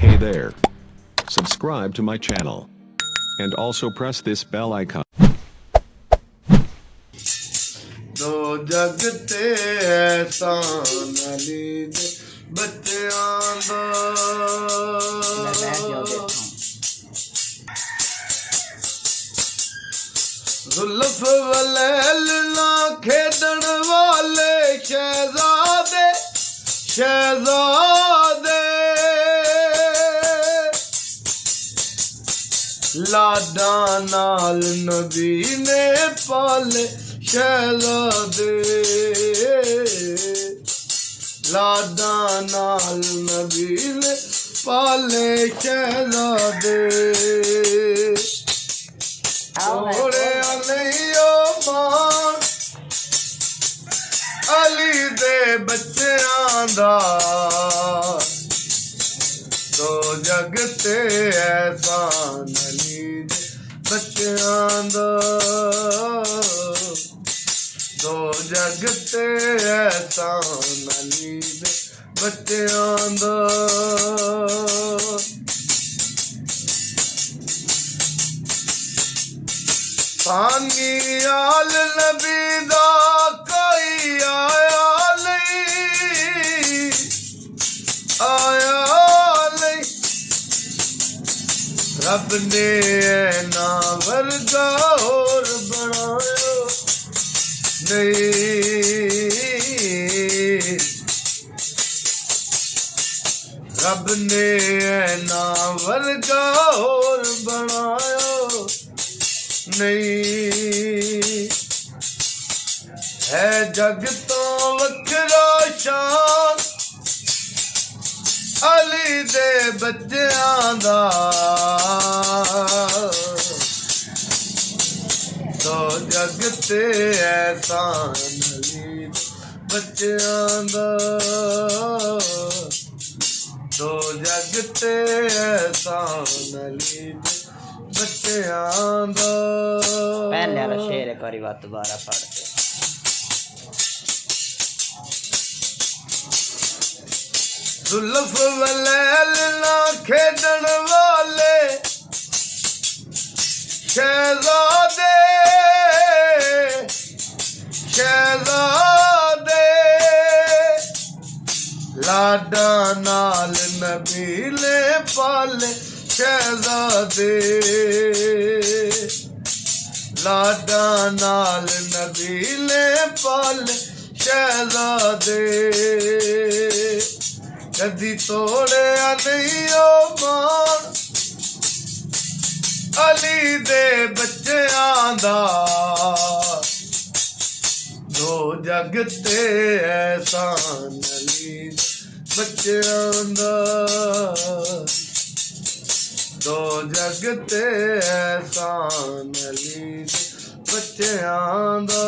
Hey there. Subscribe to my channel. And also press this bell icon. दो जग ते एहसान अली दे बच्चों दा जुल्फ वलैल ना खेडण वाले शहजादे शहजादे लाडा नाल नबी ने पाले शहजादे लाडा नाल नबी ने पाले शहजादे थोड़े अलियो मान अली दे बच्चों दा दो जग ते एहसान अली दे बच्चों दा दो जग ते एहसान अली दे बच्चों दा सानी आल नबी दा कोई आया नहीं रब ने ना वर्गा और बनाया नहीं रब ने ना वर्गा और बनाया नहीं है जग तो वखरा शान अली दे बच्चों दा तो जग ते एहसान अली दे बच्चों दा तो जग ते एहसान अली दे बच्चों दा पहले वाला शेर एक बारी बात दोबारा पढ़ के जुल्फ वलैल ना खेडण वाले शहजादे शहजादे लाडा नाल नबीले पाले शहजादे लाडा नाल नबीले पाले शहजादे कदी तोड़े नहीं ओ मान अली दे बच्चों दा दो जग ते एहसान अली दे बच्चों दा दो जग ते एहसान अली दे बच्चों दा